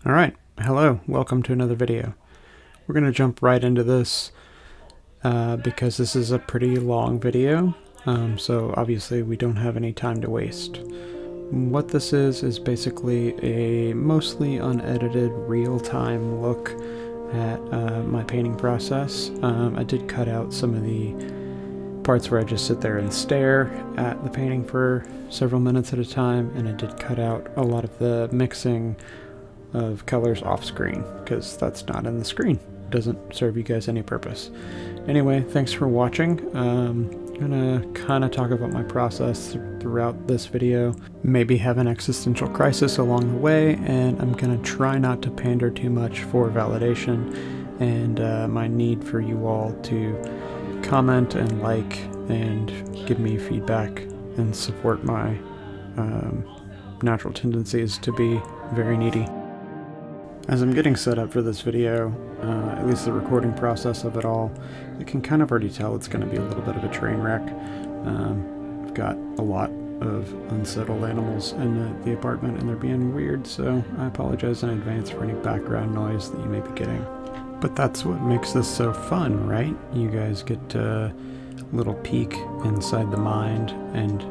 Alright, hello, welcome to another video. We're going to jump right into this because this is a pretty long video, so obviously we don't have any time to waste. What this is basically a mostly unedited real-time look at my painting process. I did cut out some of the parts where I just sit there and stare at the painting for several minutes at a time, and I did cut out a lot of the mixing of colors off screen because that's not in the screen. It doesn't serve you guys any purpose. Anyway, thanks for watching. I'm gonna kind of talk about my process throughout this video, maybe have an existential crisis along the way, and I'm gonna try not to pander too much for validation and my need for you all to comment and like and give me feedback and support my natural tendencies to be very needy. As I'm getting set up for this video, at least the recording process of it all, I can kind of already tell it's going to be a little bit of a train wreck. I've got a lot of unsettled animals in the apartment and they're being weird, so I apologize in advance for any background noise that you may be getting. But that's what makes this so fun, right? You guys get a little peek inside the mind and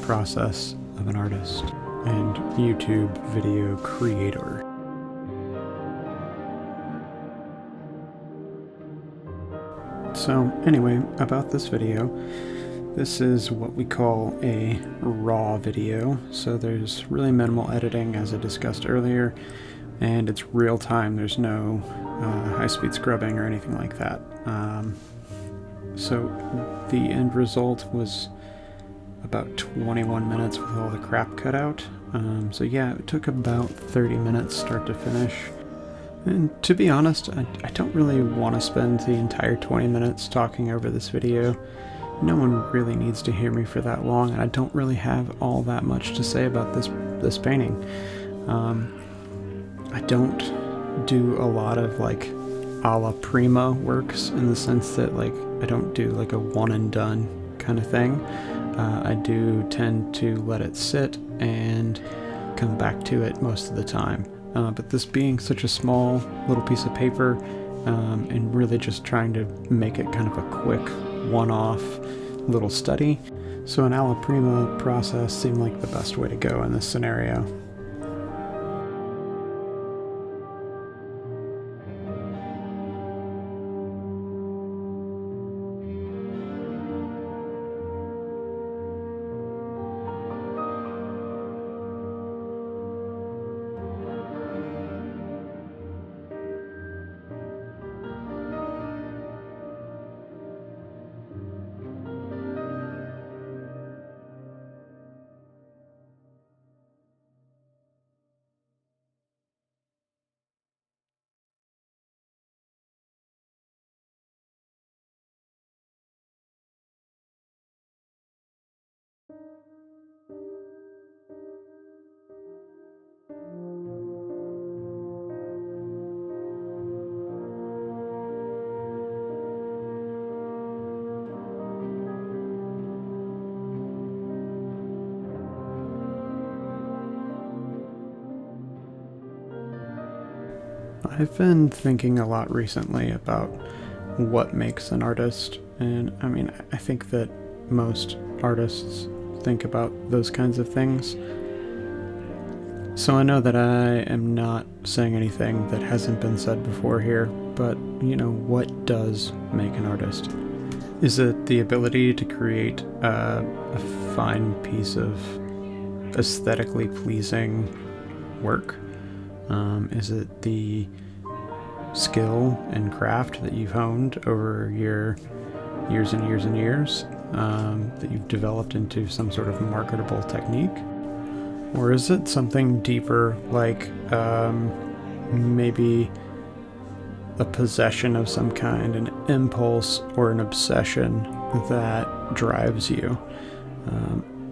process of an artist and YouTube video creator. So anyway, about this video, this is what we call a raw video. So there's really minimal editing, as I discussed earlier, and it's real time. There's no high-speed scrubbing or anything like that. So the end result was about 21 minutes with all the crap cut out. So yeah, it took about 30 minutes start to finish. And to be honest, I don't really want to spend the entire 20 minutes talking over this video. No one really needs to hear me for that long, and I don't really have all that much to say about this painting. I don't do a lot of like a la prima works in the sense that like I don't do like a one and done kind of thing. I do tend to let it sit and come back to it most of the time. But this being such a small little piece of paper and really just trying to make it kind of a quick one-off little study, so an alla prima process seemed like the best way to go in this scenario. I've been thinking a lot recently about what makes an artist, and I mean, I think that most artists think about those kinds of things. So I know that I am not saying anything that hasn't been said before here, but you know, what does make an artist? Is it the ability to create a fine piece of aesthetically pleasing work? Is it the skill and craft that you've honed over your years and years and years, that you've developed into some sort of marketable technique? Or is it something deeper, like maybe a possession of some kind, an impulse or an obsession that drives you?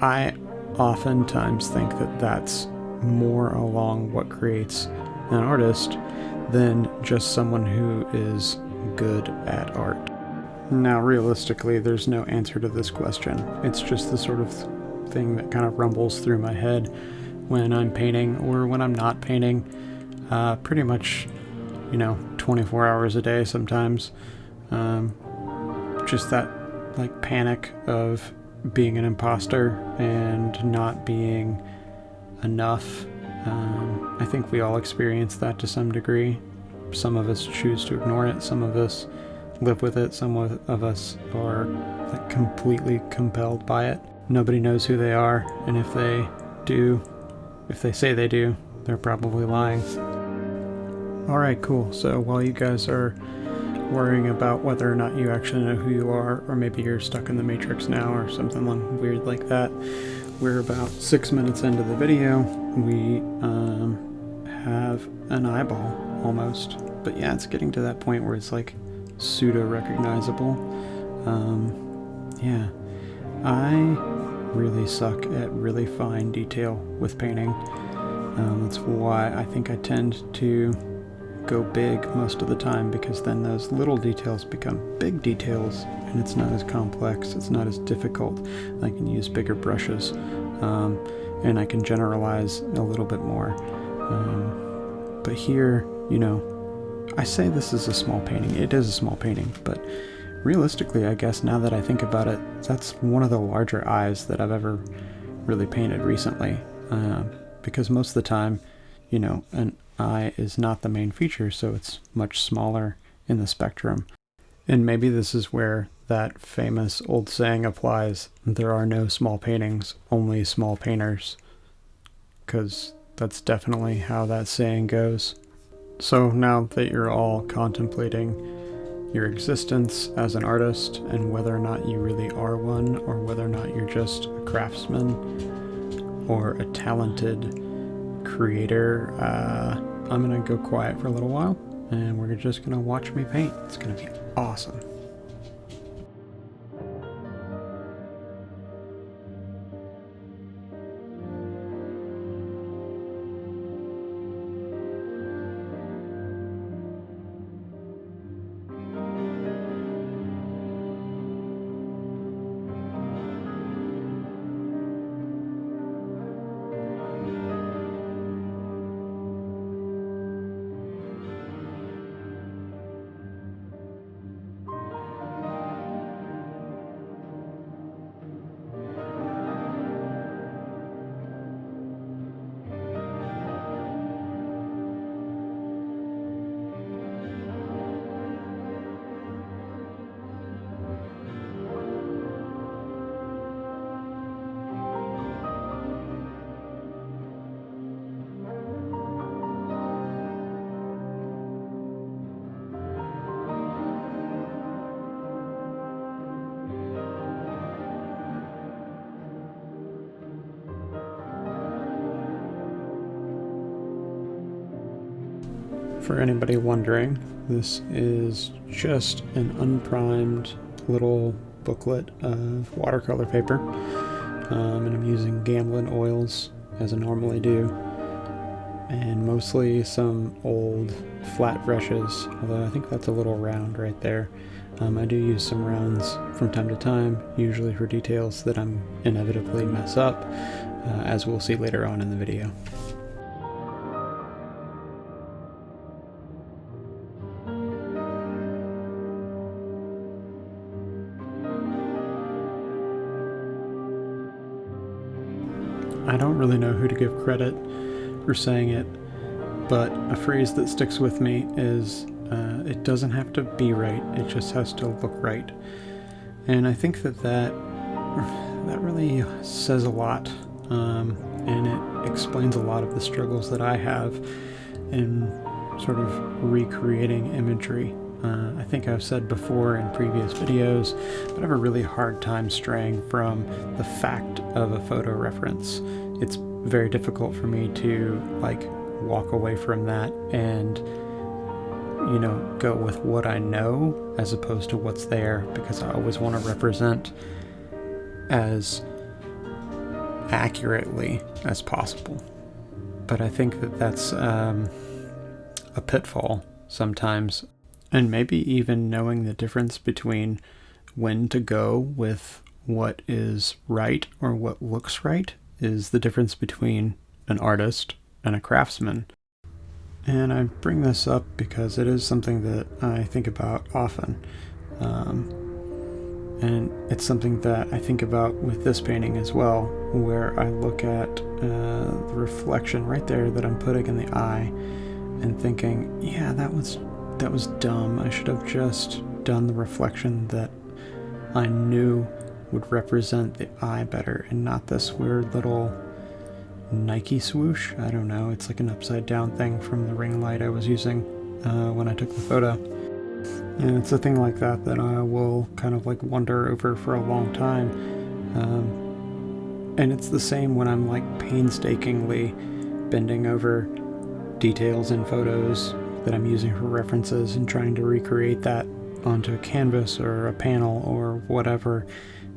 I oftentimes think that that's more along what creates an artist than just someone who is good at art. Now, realistically, there's no answer to this question. It's just the sort of thing that kind of rumbles through my head when I'm painting or when I'm not painting. pretty much, 24 hours a day sometimes. Just that like panic of being an imposter and not being enough. I think we all experience that to some degree. Some of us choose to ignore it, some of us live with it, some of us are like completely compelled by it. Nobody knows who they are, and if they say they do, they're probably lying. Alright, cool. So while you guys are worrying about whether or not you actually know who you are, or maybe you're stuck in the Matrix now or something weird like that, we're about 6 minutes into the video. We have an eyeball almost, but yeah, it's getting to that point where it's like pseudo recognizable. Yeah, I really suck at really fine detail with painting. That's why I think I tend to go big most of the time, because then those little details become big details and it's not as complex, it's not as difficult. I can use bigger brushes, and I can generalize a little bit more. But here, I say this is a small painting. It is a small painting, but realistically, I guess now that I think about it, that's one of the larger eyes that I've ever really painted recently. Because most of the time, an eye is not the main feature, so it's much smaller in the spectrum. And maybe this is where that famous old saying applies: there are no small paintings, only small painters. Because that's definitely how that saying goes. So now that you're all contemplating your existence as an artist and whether or not you really are one, or whether or not you're just a craftsman or a talented creator, I'm gonna go quiet for a little while and we're just gonna watch me paint. It's gonna be awesome. For anybody wondering, this is just an unprimed little booklet of watercolor paper, and I'm using Gamblin oils as I normally do, and mostly some old flat brushes, although I think that's a little round right there. I do use some rounds from time to time, usually for details that I'm inevitably mess up, as we'll see later on in the video. I don't really know who to give credit for saying it, but a phrase that sticks with me is, it doesn't have to be right, it just has to look right. And I think that really says a lot, and it explains a lot of the struggles that I have in sort of recreating imagery. I think I've said before in previous videos, but I have a really hard time straying from the fact of a photo reference. It's very difficult for me to walk away from that and go with what I know as opposed to what's there, because I always want to represent as accurately as possible. But I think that's a pitfall sometimes. And maybe even knowing the difference between when to go with what is right or what looks right is the difference between an artist and a craftsman. And I bring this up because it is something that I think about often. And it's something that I think about with this painting as well, where I look at the reflection right there that I'm putting in the eye and thinking, yeah, that was dumb. I should have just done the reflection that I knew would represent the eye better and not this weird little Nike swoosh. I don't know, it's like an upside down thing from the ring light I was using when I took the photo. And it's a thing like that that I will kind of like wonder over for a long time. And it's the same when I'm like painstakingly bending over details in photos that I'm using for references and trying to recreate that onto a canvas or a panel or whatever.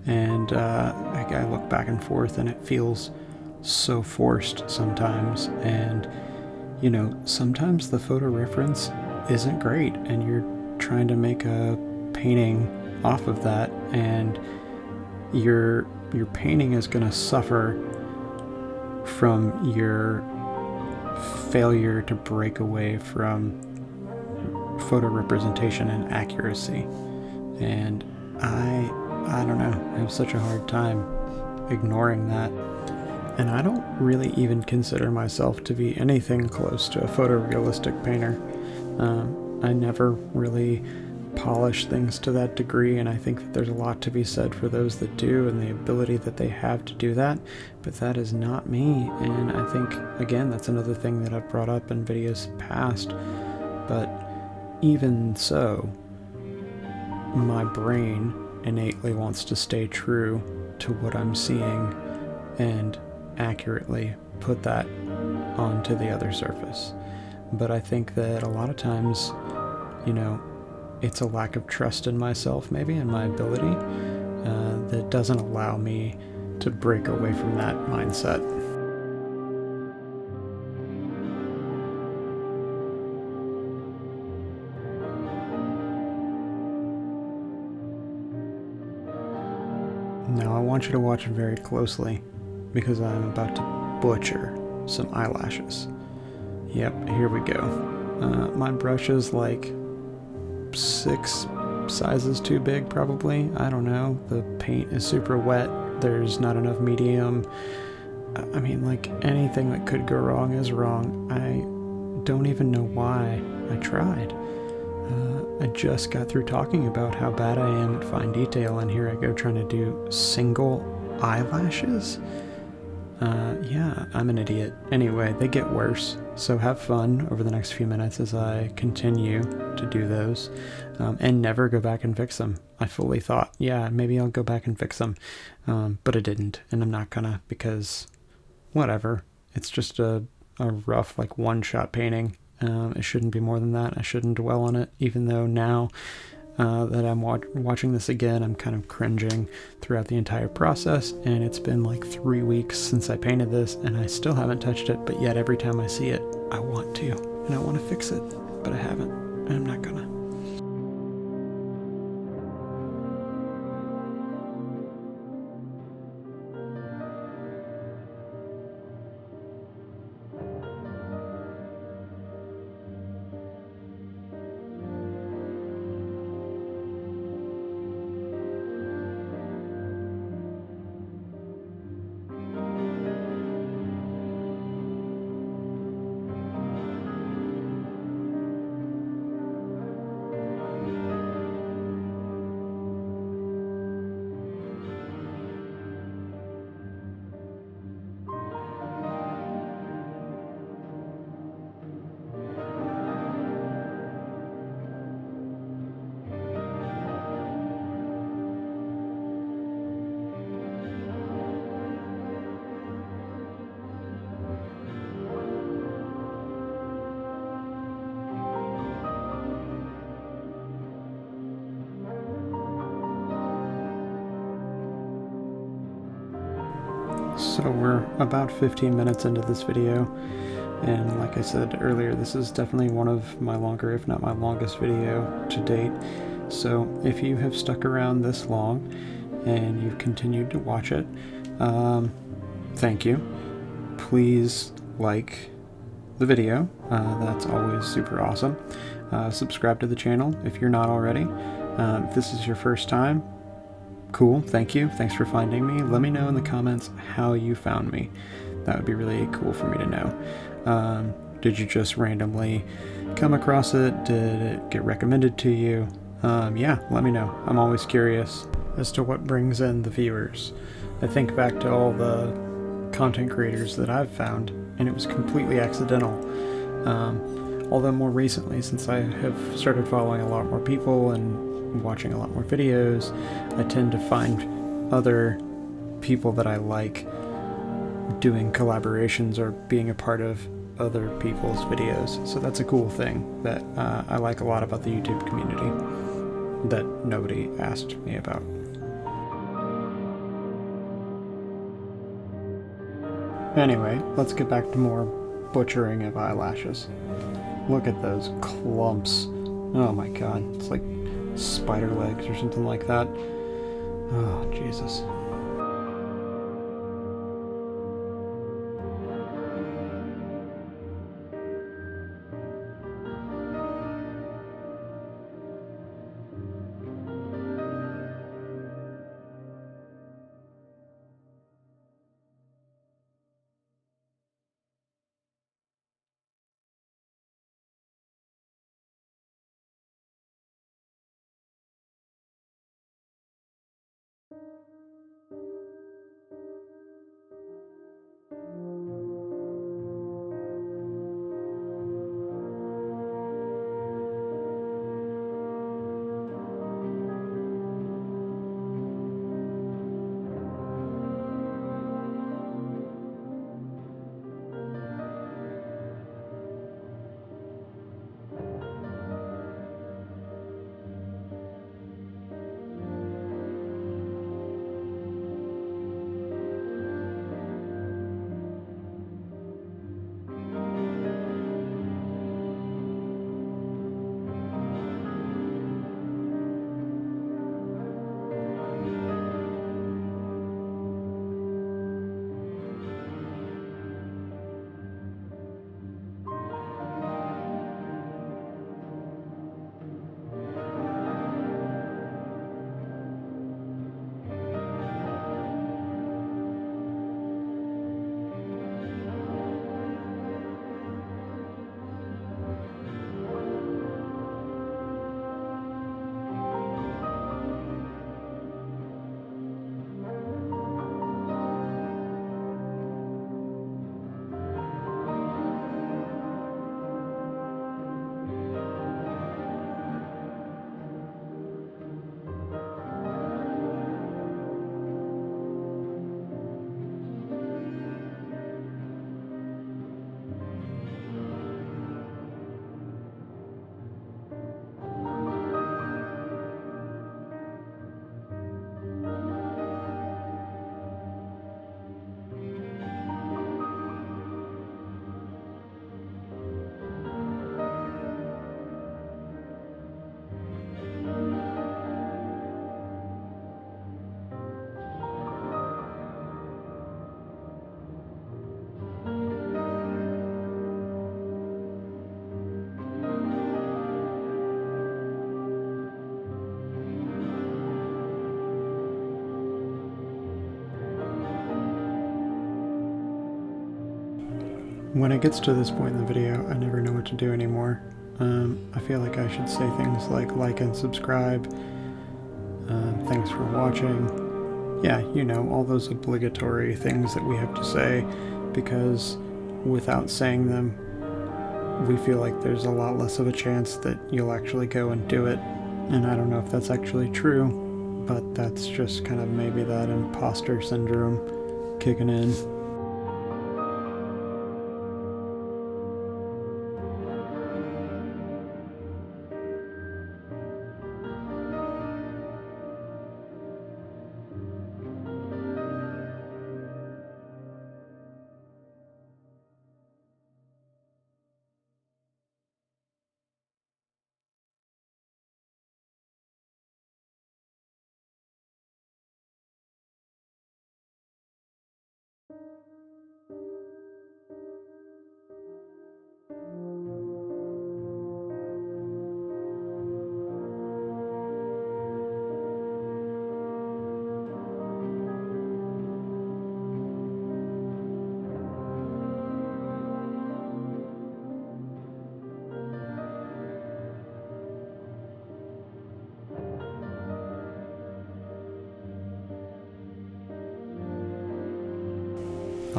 And I look back and forth and it feels so forced sometimes. And, you know, sometimes the photo reference isn't great and you're trying to make a painting off of that, and your painting is going to suffer from your failure to break away from photo representation and accuracy. And I don't know, I have such a hard time ignoring that. And I don't really even consider myself to be anything close to a photorealistic painter. I never really polish things to that degree, and I think that there's a lot to be said for those that do and the ability that they have to do that, but that is not me. And I think, again, that's another thing that I've brought up in videos past, but even so, my brain innately wants to stay true to what I'm seeing and accurately put that onto the other surface. But I think that a lot of times, you know, it's a lack of trust in myself, maybe, and my ability, that doesn't allow me to break away from that mindset. Now I want you to watch very closely because I'm about to butcher some eyelashes. Yep, here we go. My brush is like 6 sizes too big, probably. I don't know. The paint is super wet. There's not enough medium. I mean, like, anything that could go wrong is wrong. I don't even know why I tried. I just got through talking about how bad I am at fine detail, and here I go trying to do single eyelashes. Yeah, I'm an idiot. Anyway, they get worse, so have fun over the next few minutes as I continue to do those, and never go back and fix them. I fully thought, yeah, maybe I'll go back and fix them, but I didn't, and I'm not gonna, because whatever. It's just a rough, like, one-shot painting. It shouldn't be more than that. I shouldn't dwell on it, even though now that I'm watching this again, I'm kind of cringing throughout the entire process, and it's been like 3 weeks since I painted this, and I still haven't touched it, but yet every time I see it, I want to, and I want to fix it, but I haven't, and I'm not gonna. So we're about 15 minutes into this video, and like I said earlier, this is definitely one of my longer, if not my longest video to date. So if you have stuck around this long and you've continued to watch it, thank you. Please like the video. That's always super awesome. Subscribe to the channel if you're not already. If this is your first time, cool, thank you. Thanks for finding me. Let me know in the comments how you found me. That would be really cool for me to know. Did you just randomly come across it? Did it get recommended to you? Yeah, let me know. I'm always curious as to what brings in the viewers. I think back to all the content creators that I've found, and it was completely accidental. Although more recently, since I have started following a lot more people and watching a lot more videos, I tend to find other people that I like doing collaborations or being a part of other people's videos. So that's a cool thing that I like a lot about the YouTube community that nobody asked me about. Anyway, let's get back to more butchering of eyelashes. Look at those clumps. Oh my god, it's like spider legs or something like that. Oh, Jesus. When it gets to this point in the video, I never know what to do anymore. I feel like I should say things like and subscribe, thanks for watching. Yeah, you know, all those obligatory things that we have to say, because without saying them, we feel like there's a lot less of a chance that you'll actually go and do it. And I don't know if that's actually true, but that's just kind of maybe that imposter syndrome kicking in.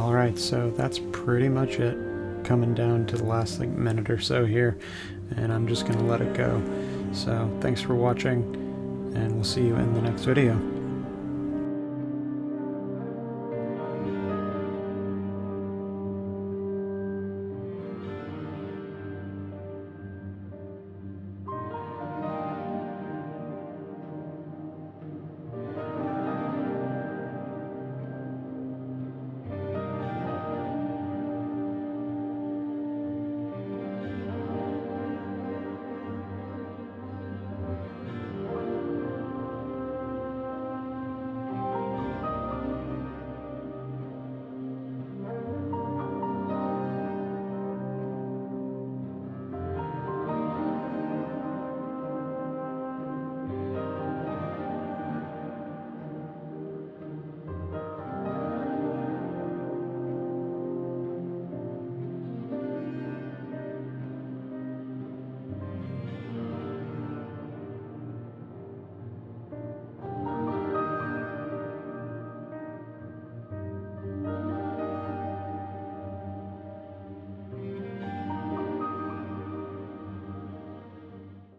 Alright, so that's pretty much it. Coming down to the last like minute or so here, and I'm just gonna let it go. So thanks for watching, and we'll see you in the next video.